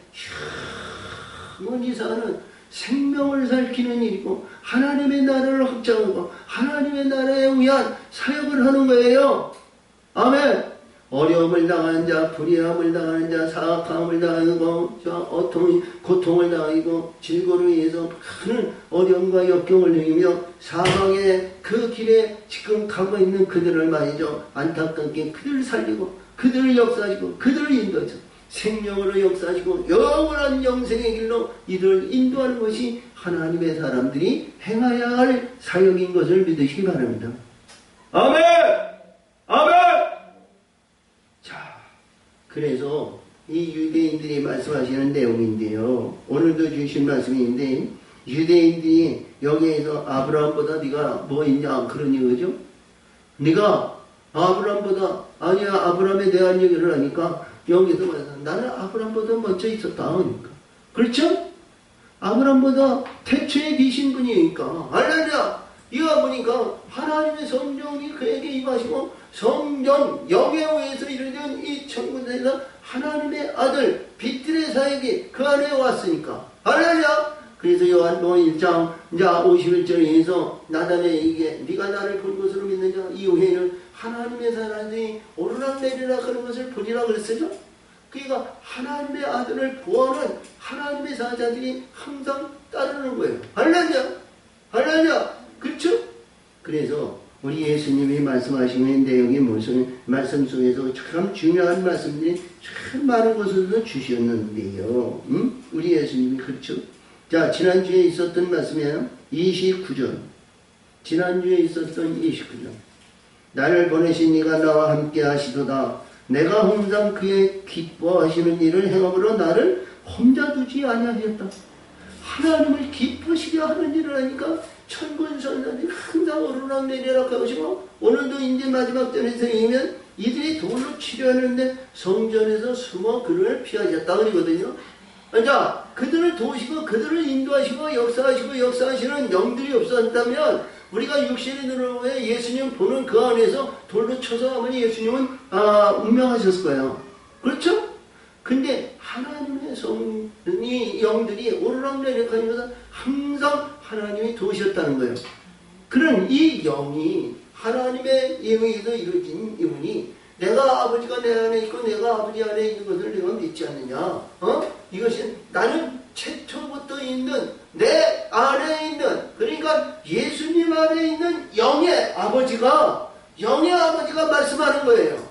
영원히 사는 생명을 살리는 일이고 하나님의 나라를 확장하고 하나님의 나라에 의한 사역을 하는 거예요. 아멘. 어려움을 당하는 자, 불의함을 당하는 자, 사악함을 당하는 거, 고통을 당하고 질고를 위해서 큰 어려움과 역경을 느끼며 사망의 그 길에 지금 가고 있는 그들을 말이죠. 안타깝게 그들을 살리고 그들을 역사하시고 그들을 인도하죠. 생명으로 역사하시고 영원한 영생의 길로 이들을 인도하는 것이 하나님의 사람들이 행해야 할 사역인 것을 믿으시기 바랍니다. 아멘! 아멘! 자, 그래서 이 유대인들이 말씀하시는 내용인데요. 오늘도 주신 말씀인데 유대인들이 여기에서 아브라함보다 네가 뭐 있냐 그러니 그죠? 네가 아브라함보다 아니야 아브라함에 대한 얘기를 하니까 여기서 말해서 나는 아브라함보다 먼저 있었다 그러니까 그렇죠? 아브라함보다 태초에 계신 분이니까 할렐루야. 이거 보니까 하나님의 성령이 그에게 임하시고 성전 영에 의해서 이루어진 이 천국에서 하나님의 아들 빛들의 사역이 그 안에 왔으니까 할렐루야. 그래서 요한복음 1장 51절에서 나단에게 네가 나를 본 것으로 믿느냐 이후에는 하나님의 사람들이 오르락내리락 하는 것을 보리라 그랬어요. 그러니까 하나님의 아들을 보호하는 하나님의 사자들이 항상 따르는 거예요. 할렐루야. 할렐루야. 그렇죠? 그래서 우리 예수님이 말씀하시는 내용이 무슨 말씀 속에서 참 중요한 말씀들이 참 많은 것을 주셨는데요. 우리 예수님이 그렇죠? 자, 지난주에 있었던 말씀이에요. 29절. 지난주에 있었던 29절. 나를 보내신 이가 나와 함께 하시도다. 내가 항상 그의 기뻐하시는 일을 행함으로 나를 혼자 두지 아니하셨다. 하나님을 기쁘시게 하는 일을 하니까 천군천사들이 항상 오르락내리락 하시고 오늘도 이제 마지막 때에서이면 이들이 돌로 치려하는데 성전에서 숨어 그를 피하셨다 그러거든요. 자, 그들을 도우시고 그들을 인도하시고 역사하시는 영들이 없었다면 우리가 육신이 들어오면 예수님 보는 그 안에서 돌로 쳐서 아마 예수님은 운명하셨을 거예요. 그렇죠? 근데 하나님의 성이 영들이 오르락내리락하면서 항상 하나님이 도우셨다는 거예요. 그런 이 영이 하나님의 영에서 이루어진 이분이 내가 아버지가 내 안에 있고 내가 아버지 안에 있는 것을 내가 믿지 않느냐. 이것이 나는 최초부터 있는 내 안에 있는 그러니까 예수님 안에 있는 영의 아버지가 말씀하는 거예요.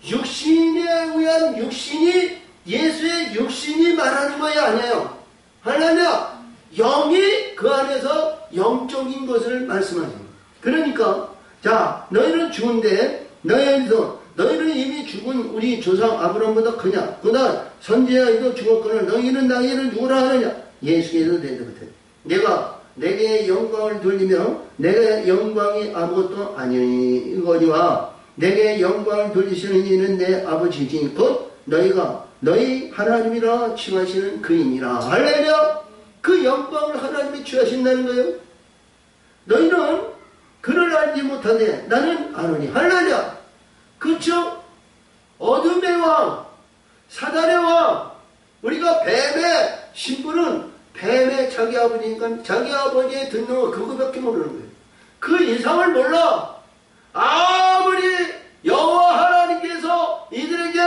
육신에 의한 육신이 예수의 육신이 말하는 것이 아니에요. 할렐루야. 영이 그 안에서 영적인 것을 말씀하는 거예요. 그러니까 자 너희는 죽은데 너희는 이미 죽은 우리 조상 아브라함보다 크냐? 그나 선지자에도 죽었거늘 너희는 나이를 누구라 하느냐? 예수께서 대답하되 내가 내게 영광을 돌리며 내게 영광이 아무것도 아니거니와 내게 영광을 돌리시는 이는 내 아버지지 곧 너희 하나님이라 칭하시는 그이니라. 할렐루야. 그 영광을 하나님이 취하신다는 거예요. 너희는 그를 알지 못하되 나는 아노니. 할렐루야. 그렇죠? 어둠의 왕, 사단의 왕, 우리가 뱀의 신부는 뱀의 자기 아버지니까 자기 아버지의 듣는 거 그거밖에 모르는 거예요. 그 이상을 몰라. 아무리 여호와 하나님께서 이들에게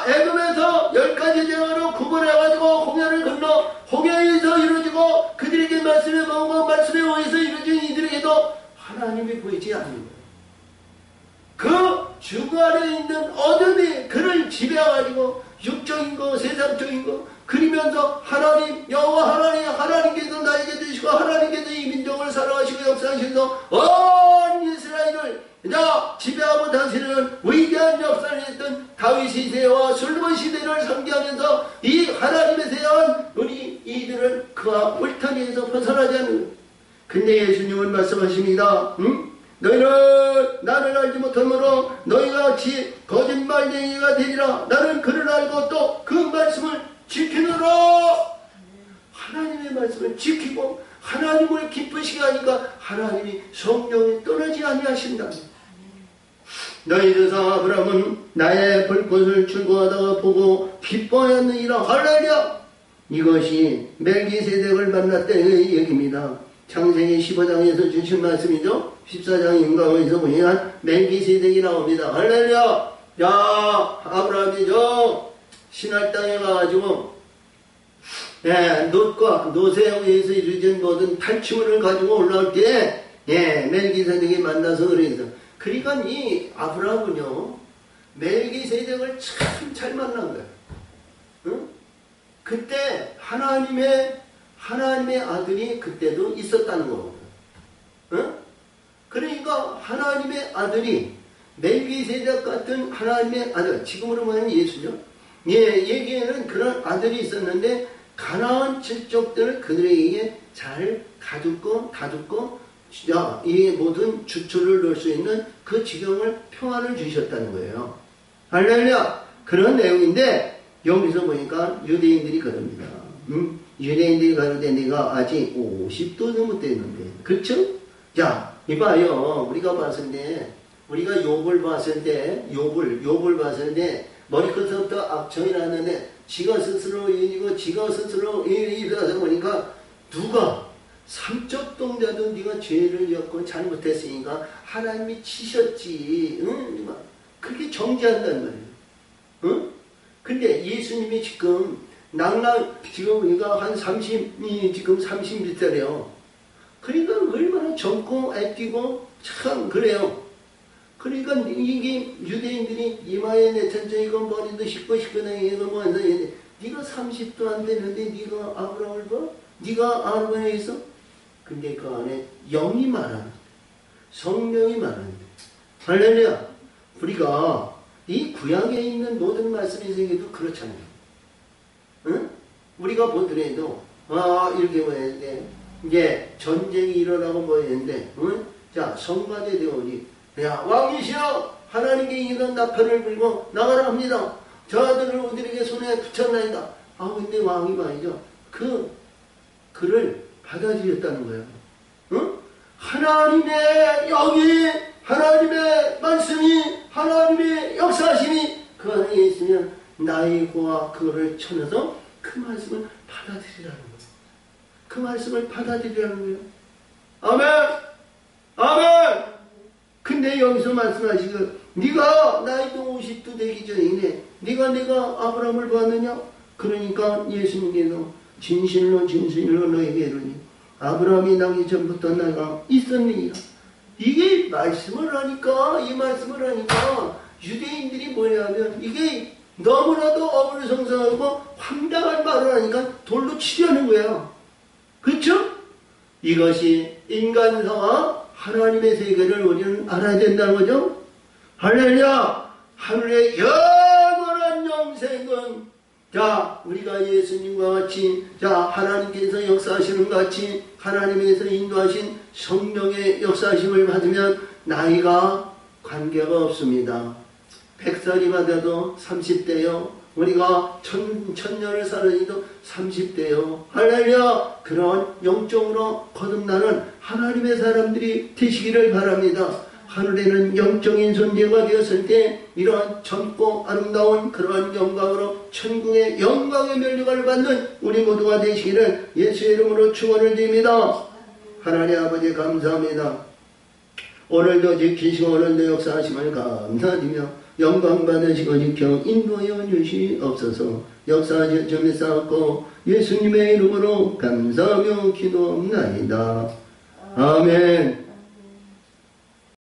애굽에서 10가지 재앙으로 구분해가지고 홍해를 건너 홍해에서 이루어지고 그들에게 말씀에 먹고 말씀에 의해서 이루어진 이들에게도 하나님이 보이지 않는 거예요. 그 중간에 있는 어둠이 그를 지배해가지고 육적인 거 세상적인 거 그리면서 하나님 여호와 하나님께서 나에게 되시고 하나님께서 이 민족을 사랑하시고 역사하셔서 온 이스라엘을 지배하고 다스리는 위대한 역사를 했던 다윗 시대와 솔로몬 시대를 상기하면서 이 하나님의 세한 우리 이들은 그와 울타리에서 벗어나지 않는 거예요. 근데 예수님은 말씀하십니다. 너희는 나를 알지 못하므로 너희가 거짓말쟁이가 되리라. 나는 그를 알고 또 그 말씀을 지키느라. 하나님의 말씀을 지키고 하나님을 기쁘시게 하니까 하나님이 성령이 떠나지 아니하신다. 너희 조상 아브라함은 나의 불꽃을 출고하다가 보고 기뻐하였느니라. 할렐루야. 이것이 멜기세덱을 만났다는 얘기입니다. 창세기 15장에서 주신 말씀이죠. 14장 임강에서 보니까 멜기세덱이 나옵니다. 할렐루야. 야, 아브라함이 신할 땅에 가가지고 놋과 놋에 의해서 이루어진 모든 탈취물을 가지고 올라올 때 멜기세덱이 만나서 그래서 그러니까 이 아브라함은요 멜기세덱을 참 잘 만난 거예요. 응? 그때 하나님의 아들이 그때도 있었다는 거거든. 응? 그러니까 하나님의 아들이 멜기세덱 같은 하나님의 아들, 지금으로 말하면 예수죠. 얘기에는 그런 아들이 있었는데 가나안 칠족들을 그들에게 잘 다듬고 이 모든 주초를 넣을 수 있는 그 지경을 평안을 주셨다는 거예요. 할렐루야. 그런 내용인데 여기서 보니까 유대인들이 그럽니다. 유대인들이 가로되 내가 아직 50도 넘을 때였는데 그렇죠? 자, 이봐요. 우리가 봤을 때 우리가 욥을 봤을 때 머리끝부터 악청이 났는데 지가 스스로 인이고 지가 스스로 일하다 보니까 누가 삼적 동자도 네가 죄를 졌고 잘못했으니까 하나님이 치셨지. 응? 그렇게 정죄한단 말이에요. 응? 근데 예수님이 지금 지금 우리가 한 30몇 살이에요. 그러니까 얼마나 젊고 애뛰고 참 그래요. 그러니까 이게 유대인들이 이마에 내천장이고 머리도 시꺼시꺼내고 뭐 해서 네가 30도 안 되는데 네가 아브라함을 봐? 네가 아브라함에 있어? 근데 그 안에 영이 말하는 성령이 말하는 할렐루야. 우리가 이 구약에 있는 모든 말씀이 생겨도 그렇잖아요. 응? 우리가 보더라도 이렇게 뭐 했는데 이제 전쟁이 일어나고 뭐 했는데 응? 자 성가대 대원이 야 왕이시여 하나님께 이런 나팔을 불고 나가라 합니다. 저 아들을 우리에게 손에 붙였나이다. 근데 왕이 말이죠. 그 글을 받아들였다는 거예요. 응? 하나님의 영이 하나님의 말씀이 하나님의 역사심이 그 안에 있으면 나의 고와 그거를 쳐내서 그 말씀을 받아들이라는 거예요. 그 말씀을 받아들이라는 거예요. 아멘! 아멘! 근데 여기서 말씀하시고 네가 나이도 50도 되기 전이네. 내가 아브라함을 봤느냐? 그러니까 예수님께서 진실로 너에게 이르니 아브라함이 나기 전부터 내가 있었느니라. 이게 말씀을 하니까 이 말씀을 하니까 유대인들이 뭐냐면 이게 너무나도 어불성성하고 황당한 말을 하니까 돌로 치려는 거야. 그렇죠? 이것이 인간사와 하나님의 세계를 우리는 알아야 된다는 거죠. 할렐루야! 하늘의 영원한 영생은 자 우리가 예수님과 같이 자 하나님께서 역사하시는 것 같이 하나님께서 인도하신 성령의 역사하심을 받으면 나이가 관계가 없습니다. 100살이 받아도 30대요. 우리가 천년을 살아도 30대요. 할렐루야! 그런 영적으로 거듭나는 하나님의 사람들이 되시기를 바랍니다. 하늘에는 영적인 존재가 되었을 때 이러한 젊고 아름다운 그러한 영광으로 천국의 영광의 면류관을 받는 우리 모두가 되시기를 예수의 이름으로 축원을 드립니다. 하나님 아버지 감사합니다. 오늘도 지키시고 오늘도 역사하심을 감사드리며 영광 받으시고 지켜 인도하여 주시옵소서. 역사하실 점에 쌓았고 예수님의 이름으로 감사하며 기도합나이다. 아멘.